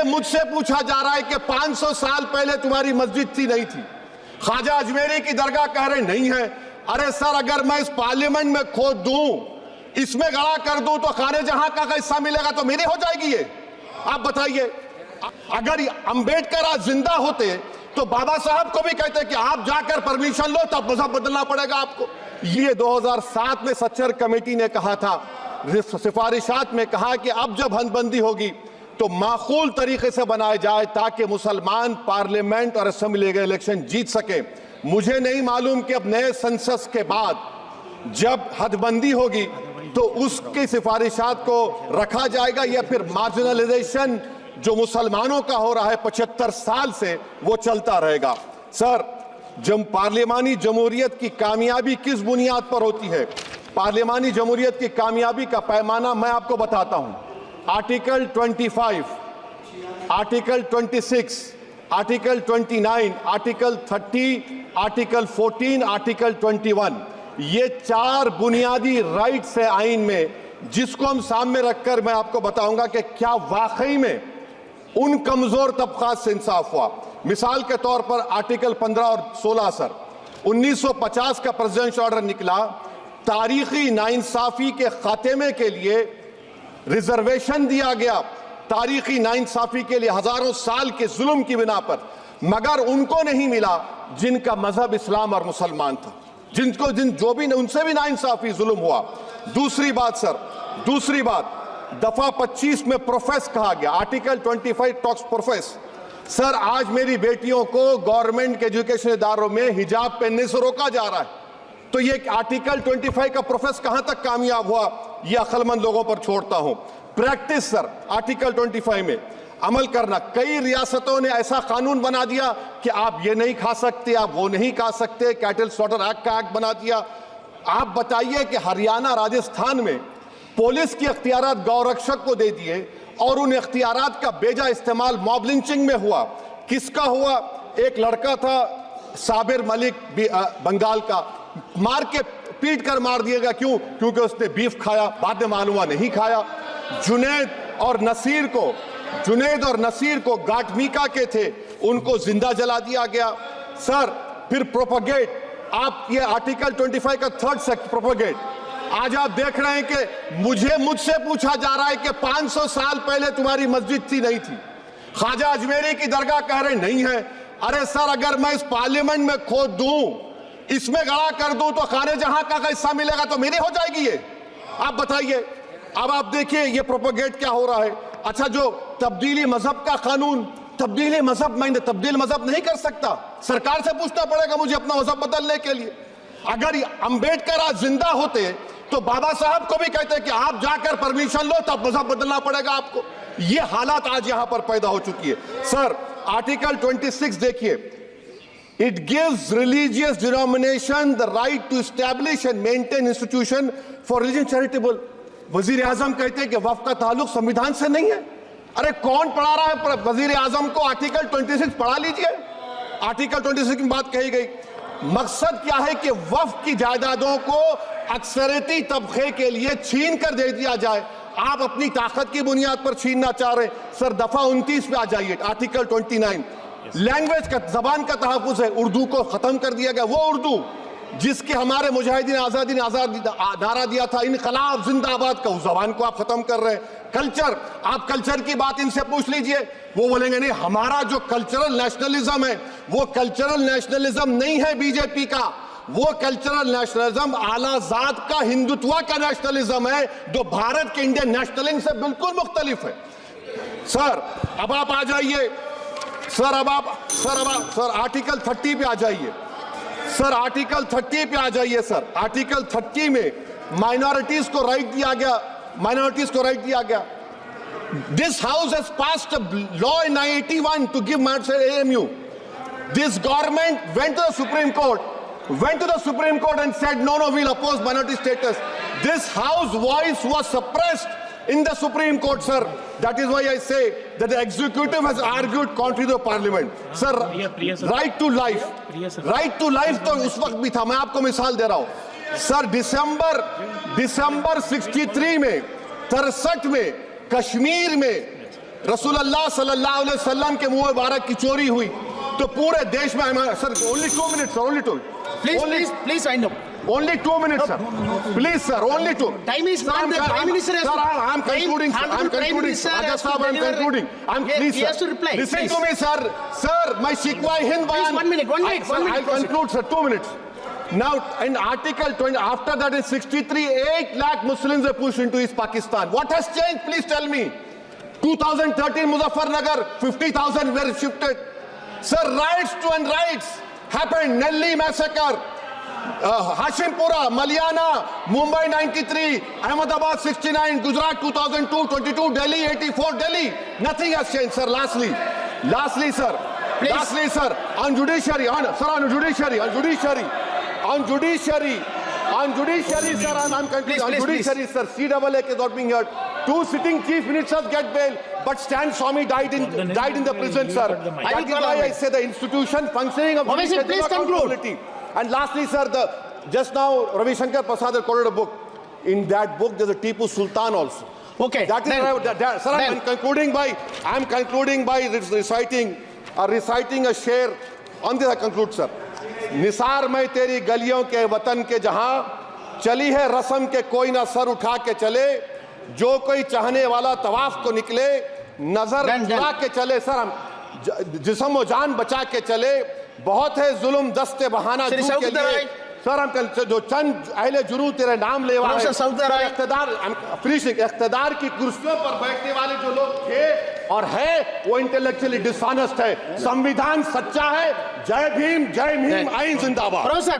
मुझसे पूछा जा रहा है कि 500 साल पहले तुम्हारी मस्जिद थी, नहीं थी। ख्वाजा अजमेरी की दरगाह कह रहे नहीं है। अरे सर, अगर मैं इस पार्लियामेंट में खोद दूं, इसमें गड़ा कर दूं, तो खाने जहां का हिस्सा मिलेगा तो मेरी हो जाएगी ये। आप बताइए, अगर अंबेडकर आज जिंदा होते तो बाबा साहब को भी कहते कि आप जाकर परमिशन लो, तब मजहब बदलना पड़ेगा आपको। ये 2007 में सच्चर कमेटी ने कहा था, सिफारिशात में कहा कि अब जब हदबंदी होगी तो माकूल तरीके से बनाया जाए ताकि मुसलमान पार्लियामेंट और असेंबली के इलेक्शन जीत सके। मुझे नहीं मालूम कि अब नए सेंसस के बाद जब हदबंदी होगी तो उसकी सिफारिशात को रखा जाएगा या फिर मार्जिनलाइजेशन जो मुसलमानों का हो रहा है 75 साल से, वो चलता रहेगा। सर, जब पार्लियामानी जमहूरियत की कामयाबी किस बुनियाद पर होती है? पार्लियामानी जमहूरियत की कामयाबी का पैमाना मैं आपको बताता हूं। Article 25, article 26, article 29, article 30, article 14, article 21, ये 4 बुनियादी राइट्स है आईन में, जिसको हम सामने रखकर मैं आपको बताऊंगा कि क्या वाकई में उन कमजोर तबकात से इंसाफ हुआ। मिसाल के तौर पर आर्टिकल 15 और 16 सर, 1950 का प्रेसिडेंशियल ऑर्डर निकला, तारीखी नाइंसाफी के खात्मे के लिए रिजर्वेशन दिया गया, तारीखी नाइंसाफी के लिए हजारों साल के जुल्म की बिना पर, मगर उनको नहीं मिला जिनका मजहब इस्लाम और मुसलमान था, जो भी उनसे भी नाइंसाफी जुल्म हुआ। दूसरी बात सर, दूसरी बात, दफा 25 में प्रोफेस कहा गया, आर्टिकल 25 टॉक्स प्रोफेस। सर, आज मेरी बेटियों को गवर्नमेंट के एजुकेशन इदारों में हिजाब पहनने से रोका जा रहा है, तो ये आर्टिकल 25 का प्रोफेस कहां तक कामयाब हुआ, ये अक्लमंद लोगों पर छोड़ता हूं। प्रैक्टिस सर, आर्टिकल 25 में अमल करना। कई रियासतों ने ऐसा कानून बना दिया कि आप ये नहीं खा सकते, आप वो नहीं खा सकते, कैटल स्लॉटर एक्ट का एक्ट बना दिया। आप बताइए कि हरियाणा, राजस्थान में पुलिस की अख्तियारात गौरक्षक को दे दिए और उन अख्तियारात का बेजा इस्तेमाल मॉब लिंचिंग में हुआ। किसका हुआ? एक लड़का था साबिर मलिक बंगाल का, मार के पीट कर मार दिया गया। क्यों? क्योंकि उसने बीफ खाया, बाद में मालूम हुआ नहीं खाया। जुनैद और नसीर को गाटमीका के थे, उनको जिंदा जला दिया गया। सर, फिर प्रोपगेट, आप ये आर्टिकल 25 का 3rd सेक्शन प्रोपगेट, आज आप देख रहे हैं कि मुझसे पूछा जा रहा है कि 500 साल पहले तुम्हारी मस्जिद थी, नहीं थी। ख्वाजा अजमेरी की दरगाह कह रहे नहीं है। अरे सर, अगर मैं इस पार्लियामेंट में खोद दूं, इसमें गड़ा कर दूं, तो खाने जहां का हिस्सा मिलेगा तो मेरी हो जाएगी ये। आप बताइए। अब आप देखिए ये प्रोपोगेट क्या हो रहा है। अच्छा, जो तब्दीली मजहब का कानून, तब्दीली मजहब, मैं तब्दील मजहब नहीं कर सकता, सरकार से पूछना पड़ेगा मुझे अपना मजहब बदलने के लिए। अगर अंबेडकर आज जिंदा होते तो बाबा साहब को भी कहते कि आप जाकर परमिशन लो, तब मजहब बदलना पड़ेगा आपको। ये हालात आज यहां पर पैदा हो चुकी है। सर, आर्टिकल 26 देखिए, it gives religious denomination the right to establish and maintain institution for religion charitable. वजीर आजम कहते हैं कि वक्फ का ताल्लुक संविधान से नहीं है। अरे कौन पढ़ा रहा है वजीर आजम को? आर्टिकल 26 पढ़ा लीजिए। आर्टिकल 26 की बात कही गई। मकसद क्या है कि वक्फ की जायदादों को अक्सरियती तबके के लिए छीन कर दे दिया जाए। आप अपनी ताकत की बुनियाद पर छीनना चाह रहे हैं। सर, दफा 29 पे आ जाइए, आर्टिकल 29। लैंग्वेज का, जबान का तहफ्फुज़ है। उर्दू को खत्म कर दिया गया। वो उर्दू जिसके हमारे मुजाहिदीन आजादी ने नारा दिया था, इनकलाब जिंदाबाद का, उस जबान को आप खत्म कर रहे हैं। कल्चर, आप कल्चर की बात इनसे पूछ लीजिए, वो बोलेंगे नहीं, हमारा जो कल्चरल नेशनलिज्म है वो कल्चरल नेशनलिज्म नहीं है बीजेपी का, वो कल्चरल नेशनलिज्म आला जात का, हिंदुत्व का नेशनलिज्म है, जो भारत के इंडियन नेशनलिज्म से बिल्कुल मुख्तलिफ है। सर, अब आप आ जाइए। सर, आर्टिकल 30 पे आ जाइए। सर, आर्टिकल 30 पे आ जाइए। सर, आर्टिकल 30 में माइनॉरिटीज को राइट दिया गया। This house has passed a law in 1981 to give minority AMU. This government went to the Supreme Court and said no, we'll oppose minority status. This house voice was suppressed in the Supreme Court, sir. That is why I say that the executive has argued contrary to the parliament. Sir, right to life, तो उस वक्त भी था। मैं आपको मिसाल दे रहा हूं। सर, दिसंबर 63 में, 63 में कश्मीर में रसूलुल्लाह सल्लल्लाहु अलैहि वसल्लम के मुंह मुबारक की चोरी हुई तो पूरे देश में sir only 2 minutes only 2 Please wind up. Only 2 minutes, sir. Please, sir. Only 2. Time is not the Prime Minister has Sir, to- I'm concluding. Sir. I'm Honorable Prime concluding. Minister has Ajaz to Sahab, I'm deliver- concluding. Please, He has sir. to reply. Listen Please. to me, sir. Sir, my Shikwa Hind Bayan. Please, 1 minute, one minute, Sir, one minute, I'll proceed. conclude, sir. 2 minutes. Now, in Article 20, after that in 63, 8 lakh Muslims were pushed into East Pakistan. What has changed? Please tell me. 2013 Muzaffarnagar, 50,000 were shifted. Sir, riots to unrights happened. Nelli massacre. Hashimpura, Maliana, Mumbai 93, Ahmedabad 69, Gujarat 2002, 22, Delhi 84, Delhi. Nothing has changed, sir. Lastly, sir. Please. Lastly, sir. On judiciary, on judiciary, sir. I'm concluding. Please, On please, judiciary, sir. CAA is not being heard. 2 sitting chief ministers get bail, but Stan Swamy died in the prison, sir. That is why I say the institution functioning of Obviously, judiciary please is not conclude. accountability. And lastly, sir, just now Ravi Shankar Prasad has quoted a book. In that book, there's a Tipu Sultan also. Okay. That is sir. I'm concluding by reciting a share. On this I conclude, sir. Nisar में तेरी गलियों के वतन के जहां चली है रस्म के कोई ना सर उठा के चले जो कोई चाहने वाला तवाफ को निकले नजर चुरा के चले सर हम जिस्म व जान बचा के चले बहुत है जुल्म दस्ते बहाना श्री जू के सऊद लिए राय। सर हम जो चंद अहले जुरू तेरे नाम लेवा है प्रोफेसर सऊद राय। इख्तिदार की कुर्सियों पर बैठने वाले जो लोग थे और है वो इंटेलेक्चुअली डिसऑनेस्ट है संविधान सच्चा है जय भीम जय भीम आइन जिंदाबाद Professor.